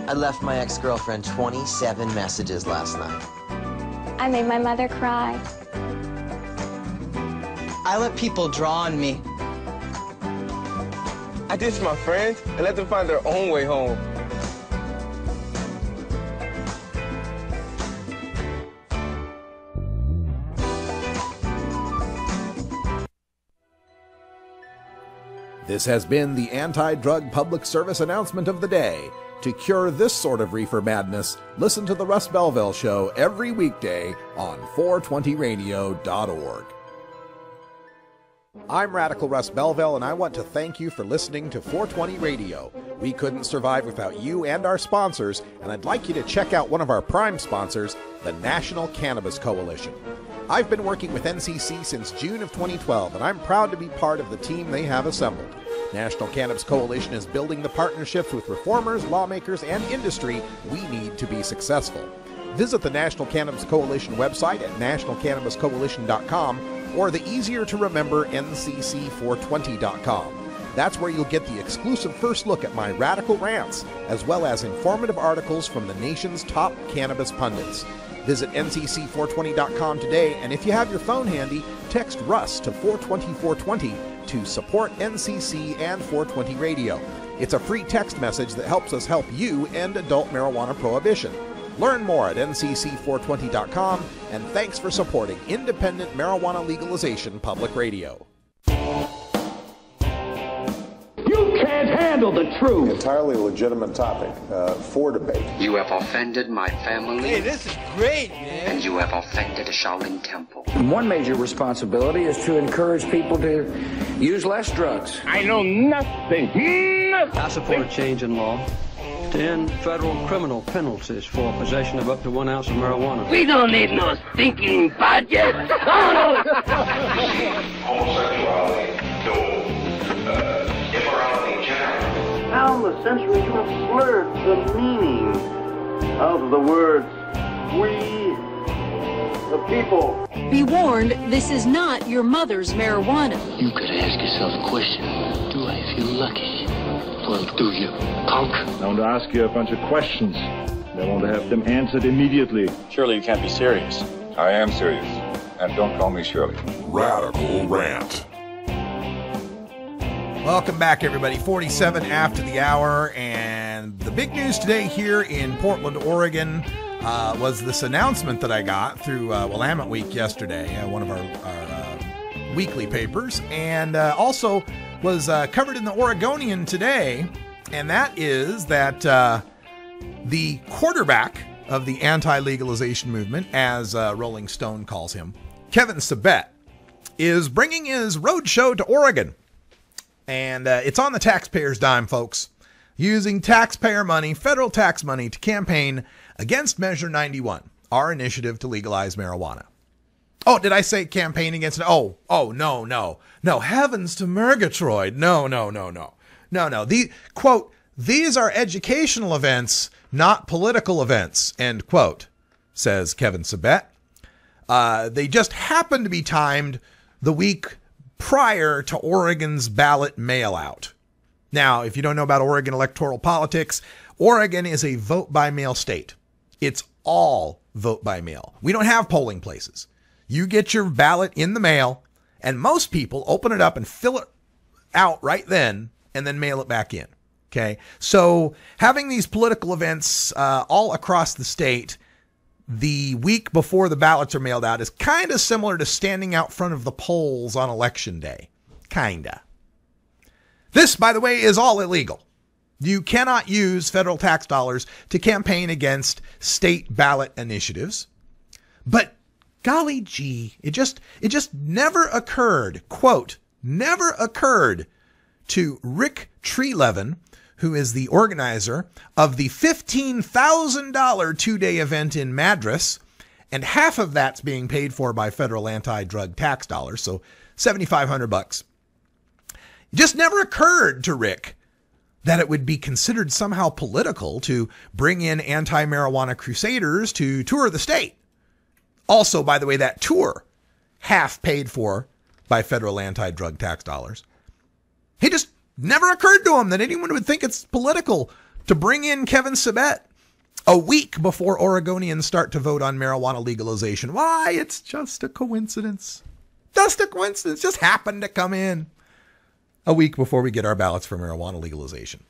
I left my ex-girlfriend 27 messages last night. I made my mother cry. I let people draw on me. I ditched my friends and let them find their own way home. This has been the anti-drug public service announcement of the day. To cure this sort of reefer madness, listen to the Russ Belville Show every weekday on 420radio.org. I'm Radical Russ Belville, and I want to thank you for listening to 420 Radio. We couldn't survive without you and our sponsors, and I'd like you to check out one of our prime sponsors, the National Cannabis Coalition. I've been working with NCC since June of 2012, and I'm proud to be part of the team they have assembled. National Cannabis Coalition is building the partnerships with reformers, lawmakers, and industry we need to be successful. Visit the National Cannabis Coalition website at nationalcannabiscoalition.com or the easier-to-remember ncc420.com. That's where you'll get the exclusive first look at my radical rants, as well as informative articles from the nation's top cannabis pundits. Visit ncc420.com today, and if you have your phone handy, text Russ to 420-420 to support NCC and 420 Radio. It's a free text message that helps us help you end adult marijuana prohibition. Learn more at ncc420.com, and thanks for supporting independent marijuana legalization public radio. You can't handle the truth. Entirely legitimate topic for debate. You have offended my family. Hey, this is great, man. And you have offended a Shaolin temple. One major responsibility is to encourage people to use less drugs. I know nothing. I support a change in law to end federal criminal penalties for possession of up to 1 ounce of marijuana. We don't need no stinking budget. Homosexuality, no immorality in general. Down the centuries, you have blurred the meaning of the words we, the people. Be warned, this is not your mother's marijuana. You could ask yourself a question. Do I feel lucky? Well, do you, punk? I want to ask you a bunch of questions. I want to have them answered immediately. Surely you can't be serious. I am serious. And don't call me Shirley. Radical Rant. Welcome back, everybody. 47 after the hour, and the big news today here in Portland, Oregon, was this announcement that I got through Willamette Week yesterday, one of our weekly papers, and also was covered in the Oregonian today, and that is that the quarterback of the anti-legalization movement, as Rolling Stone calls him, Kevin Sabet, is bringing his roadshow to Oregon. And it's on the taxpayer's dime, folks, using taxpayer money, federal tax money, to campaign against Measure 91, our initiative to legalize marijuana. Oh, did I say campaign against it? Oh, no. Heavens to Murgatroyd. No. Quote, these are educational events, not political events, end quote, says Kevin Sabet. They just happen to be timed the week prior to Oregon's ballot mail-out. Now, if you don't know about Oregon electoral politics, Oregon is a vote-by-mail state. It's all vote-by-mail. We don't have polling places. You get your ballot in the mail, and most people open it up and fill it out right then, and then mail it back in. Okay? So having these political events all across the state the week before the ballots are mailed out is kind of similar to standing out front of the polls on election day. Kinda. This, by the way, is all illegal. You cannot use federal tax dollars to campaign against state ballot initiatives. But golly gee, it just never occurred, quote, never occurred to Rick Treelevin, who is the organizer of the $15,000 two-day event in Madras, and half of that's being paid for by federal anti-drug tax dollars, so $7,500. It just never occurred to Rick that it would be considered somehow political to bring in anti-marijuana crusaders to tour the state. Also, by the way, that tour, half paid for by federal anti-drug tax dollars. He just never occurred to him that anyone would think it's political to bring in Kevin Sabet a week before Oregonians start to vote on marijuana legalization. Why, it's just a coincidence. Just a coincidence. Just happened to come in a week before we get our ballots for marijuana legalization.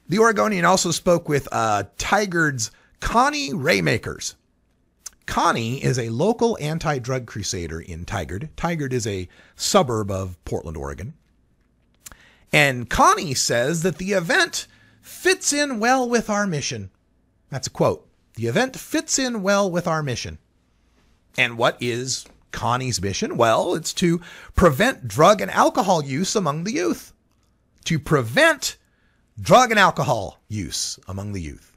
The Oregonian also spoke with Tigard's Connie Raymakers. Connie is a local anti-drug crusader in Tigard. Tigard is a suburb of Portland, Oregon. And Connie says that the event fits in well with our mission. That's a quote. The event fits in well with our mission. And what is Connie's mission? Well, it's to prevent drug and alcohol use among the youth. To prevent drug and alcohol use among the youth.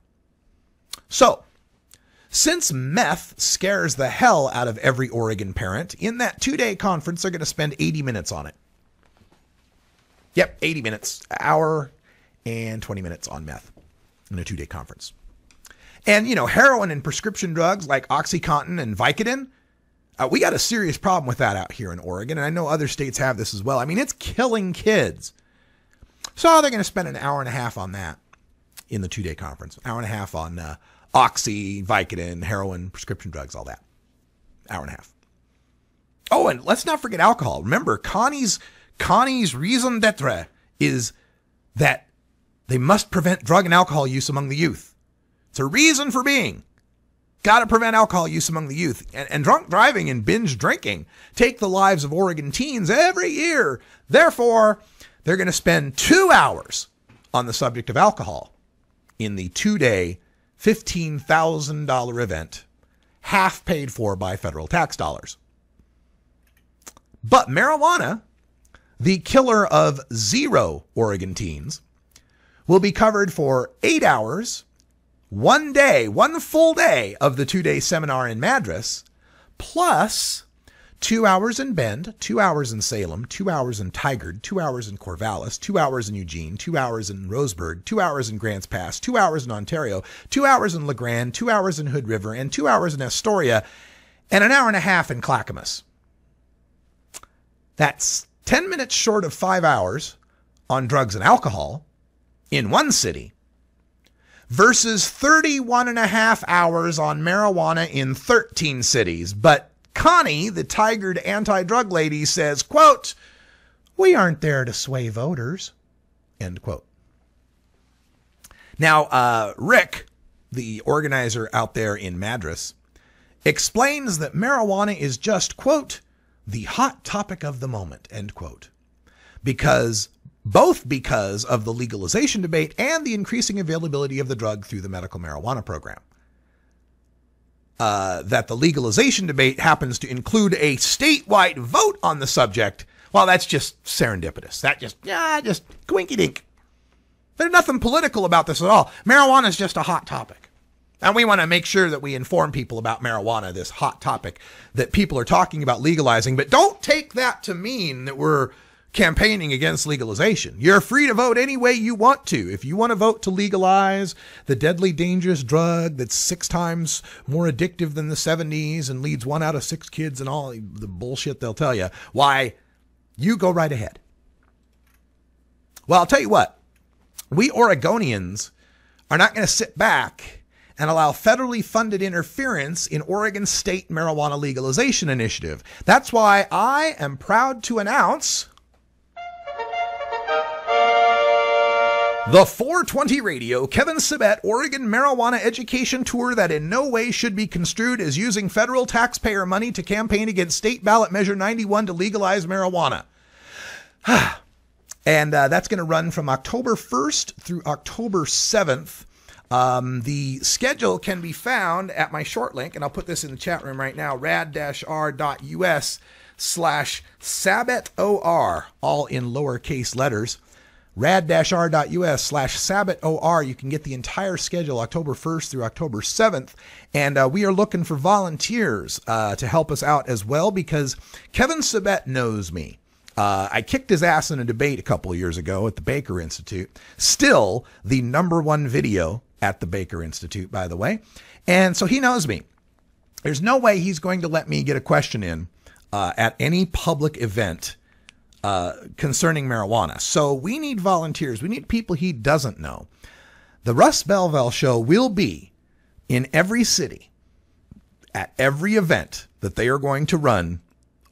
So, since meth scares the hell out of every Oregon parent, in that 2-day conference, they're going to spend 80 minutes on it. Yep, 80 minutes, an hour and 20 minutes on meth in a 2-day conference. And, heroin and prescription drugs like OxyContin and Vicodin, we got a serious problem with that out here in Oregon, and I know other states have this as well. I mean, it's killing kids. So they're going to spend an hour and a half on that in the 2-day conference. An hour and a half on Oxy, Vicodin, heroin, prescription drugs, all that. Hour and a half. Oh, and let's not forget alcohol. Remember, Connie's raison d'etre is that they must prevent drug and alcohol use among the youth. It's a reason for being. Got to prevent alcohol use among the youth. And drunk driving and binge drinking take the lives of Oregon teens every year. Therefore, they're going to spend 2 hours on the subject of alcohol in the 2-day, $15,000 event, half paid for by federal tax dollars. But marijuana, the killer of 0 Oregon teens, will be covered for 8 hours, 1 day, 1 full day of the 2-day seminar in Madras, plus 2 hours in Bend, 2 hours in Salem, 2 hours in Tigard, 2 hours in Corvallis, 2 hours in Eugene, 2 hours in Roseburg, 2 hours in Grants Pass, 2 hours in Ontario, 2 hours in La Grande, 2 hours in Hood River, and 2 hours in Astoria, and an hour and a half in Clackamas. That's 10 minutes short of 5 hours on drugs and alcohol in one city versus 31 and a half hours on marijuana in 13 cities. But Connie, the Tigard anti-drug lady, says, quote, "We aren't there to sway voters," end quote. Now, Rick, the organizer out there in Madras, explains that marijuana is just, quote, "the hot topic of the moment," end quote. Both because of the legalization debate and the increasing availability of the drug through the medical marijuana program. That the legalization debate happens to include a statewide vote on the subject, well, that's just serendipitous. That just quinky-dink. There's nothing political about this at all. Marijuana is just a hot topic. And we want to make sure that we inform people about marijuana, this hot topic that people are talking about legalizing. But don't take that to mean that we're campaigning against legalization. You're free to vote any way you want to. If you want to vote to legalize the deadly dangerous drug that's 6 times more addictive than the 70s and leads 1 out of 6 kids and all the bullshit they'll tell you, why, you go right ahead. Well, I'll tell you what, we Oregonians are not going to sit back and allow federally funded interference in Oregon's state marijuana legalization initiative. That's why I am proud to announce the 420 Radio Kevin Sabet Oregon Marijuana Education Tour that in no way should be construed as using federal taxpayer money to campaign against State Ballot Measure 91 to legalize marijuana. And that's going to run from October 1st through October 7th. The schedule can be found at my short link, and I'll put this in the chat room right now, rad-r.us/SabetOR, all in lowercase letters. rad-r.us/SabetOR. You can get the entire schedule October 1st through October 7th. And we are looking for volunteers to help us out as well, because Kevin Sabet knows me. I kicked his ass in a debate a couple of years ago at the Baker Institute. Still the #1 video at the Baker Institute, by the way. And so he knows me. There's no way he's going to let me get a question in at any public event concerning marijuana. So we need volunteers. We need people he doesn't know. The Russ Belville show will be in every city at every event that they are going to run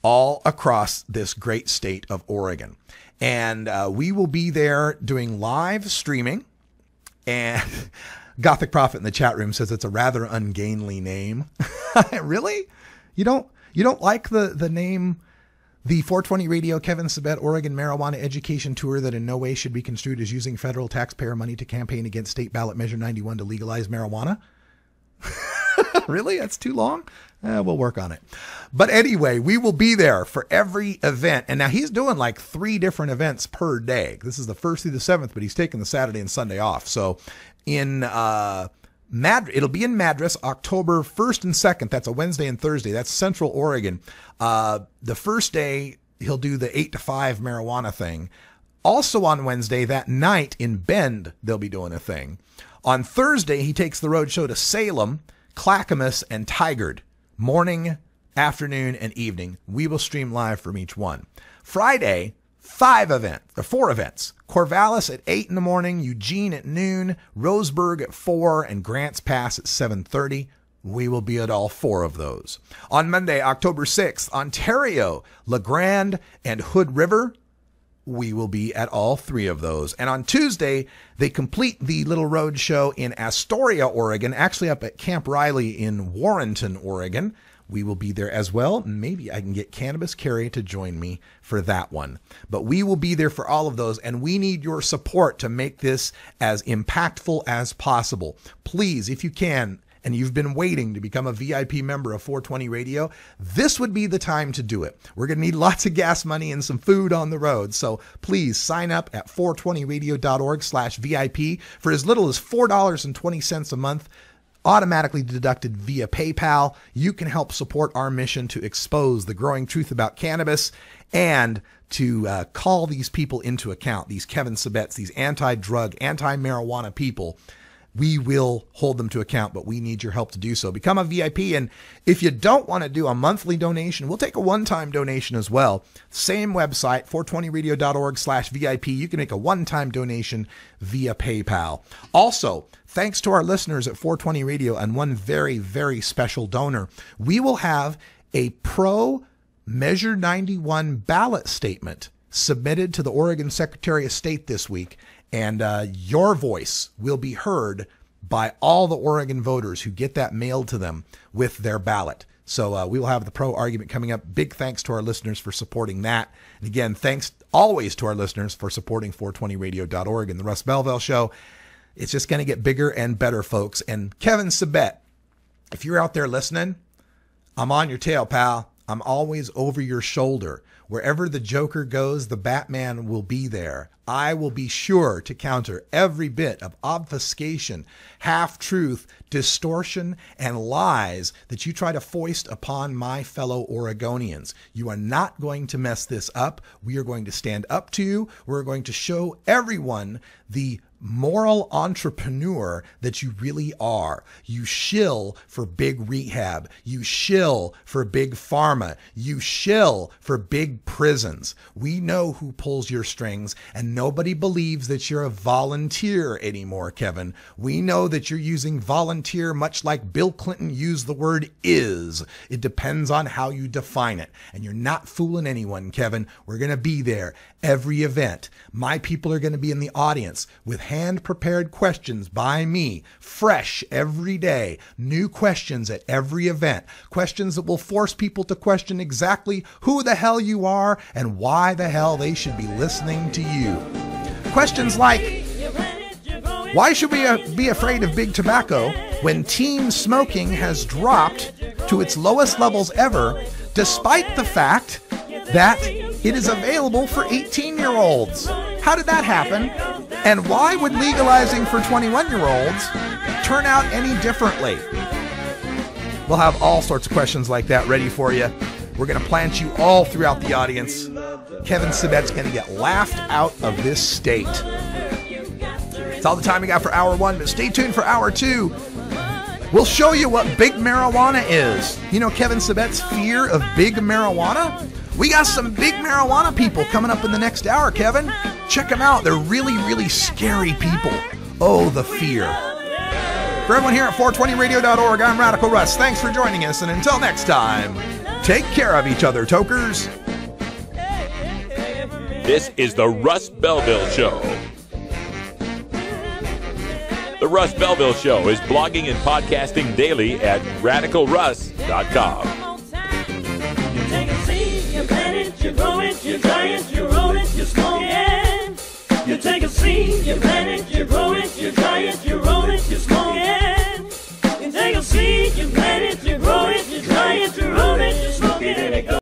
all across this great state of Oregon. And we will be there doing live streaming. And Gothic Prophet in the chat room says it's a rather ungainly name. Really? You don't like the name The 420 Radio Kevin Sabet Oregon Marijuana Education Tour that in no way should be construed as using federal taxpayer money to campaign against State Ballot Measure 91 to legalize marijuana. Really? That's too long? We'll work on it. But anyway, we will be there for every event. And now he's doing like 3 different events per day. This is the 1st through the 7th, but he's taking the Saturday and Sunday off. So in it'll be in Madras, October 1st and 2nd. That's a Wednesday and Thursday. That's Central Oregon. The first day, he'll do the 8 to 5 marijuana thing. Also on Wednesday, that night in Bend, they'll be doing a thing. On Thursday, he takes the roadshow to Salem, Clackamas, and Tigard. Morning, afternoon, and evening. We will stream live from each one. Friday, 4 events. Corvallis at 8 in the morning, Eugene at noon, Roseburg at 4, and Grants Pass at 7:30. We will be at all 4 of those. On Monday, October 6th, Ontario, LeGrand, and Hood River. We will be at all 3 of those. And on Tuesday, they complete the little road show in Astoria, Oregon, actually up at Camp Riley in Warrenton, Oregon. We will be there as well. Maybe I can get Cannabis Carry to join me for that one. But we will be there for all of those, and we need your support to make this as impactful as possible. Please, if you can, and you've been waiting to become a VIP member of 420 Radio, this would be the time to do it. We're going to need lots of gas money and some food on the road. So please sign up at 420radio.org/VIP for as little as $4.20 a month, automatically deducted via PayPal. You can help support our mission to expose the growing truth about cannabis and to call these people into account, these Kevin Sabets, these anti-drug, anti-marijuana people. We will hold them to account, but we need your help to do so. Become a VIP, and if you don't want to do a monthly donation, we'll take a one-time donation as well. Same website, 420radio.org/VIP. You can make a one-time donation via PayPal. Also, thanks to our listeners at 420 Radio and one very, very special donor, we will have a pro Measure 91 ballot statement submitted to the Oregon Secretary of State this week. And your voice will be heard by all the Oregon voters who get that mailed to them with their ballot. So we will have the pro argument coming up. Big thanks to our listeners for supporting that. And again, thanks always to our listeners for supporting 420radio.org and the Russ Belville Show. It's just going to get bigger and better, folks. And Kevin Sabet, if you're out there listening, I'm on your tail, pal. I'm always over your shoulder. Wherever the Joker goes, the Batman will be there. I will be sure to counter every bit of obfuscation, half-truth, distortion, and lies that you try to foist upon my fellow Oregonians. You are not going to mess this up. We are going to stand up to you. We're going to show everyone the moral entrepreneur that you really are. You shill for big rehab. You shill for big pharma. You shill for big prisons. We know who pulls your strings, and nobody believes that you're a volunteer anymore, Kevin. We know that you're using volunteer much like Bill Clinton used the word is. It depends on how you define it. And you're not fooling anyone, Kevin. We're going to be there every event. My people are going to be in the audience with hand-prepared questions by me, fresh every day, new questions at every event, questions that will force people to question exactly who the hell you are and why the hell they should be listening to you. Questions like, why should we be afraid of big tobacco when teen smoking has dropped to its lowest levels ever, despite the fact that it is available for 18-year-olds? How did that happen? And why would legalizing for 21-year-olds turn out any differently? We'll have all sorts of questions like that ready for you. We're going to plant you all throughout the audience. Kevin Sabet's going to get laughed out of this state. It's all the time we got for hour 1, but stay tuned for hour 2. We'll show you what big marijuana is. You know Kevin Sabet's fear of big marijuana? We got some big marijuana people coming up in the next hour, Kevin. Check them out. They're really, really scary people. Oh, the fear. For everyone here at 420radio.org, I'm Radical Russ. Thanks for joining us, and until next time, take care of each other, tokers. This is the Russ Belville Show. The Russ Belville Show is blogging and podcasting daily at radicalruss.com. Take a seat and plant it, it, you try it, you roll it, you smoke it. You take a seat, you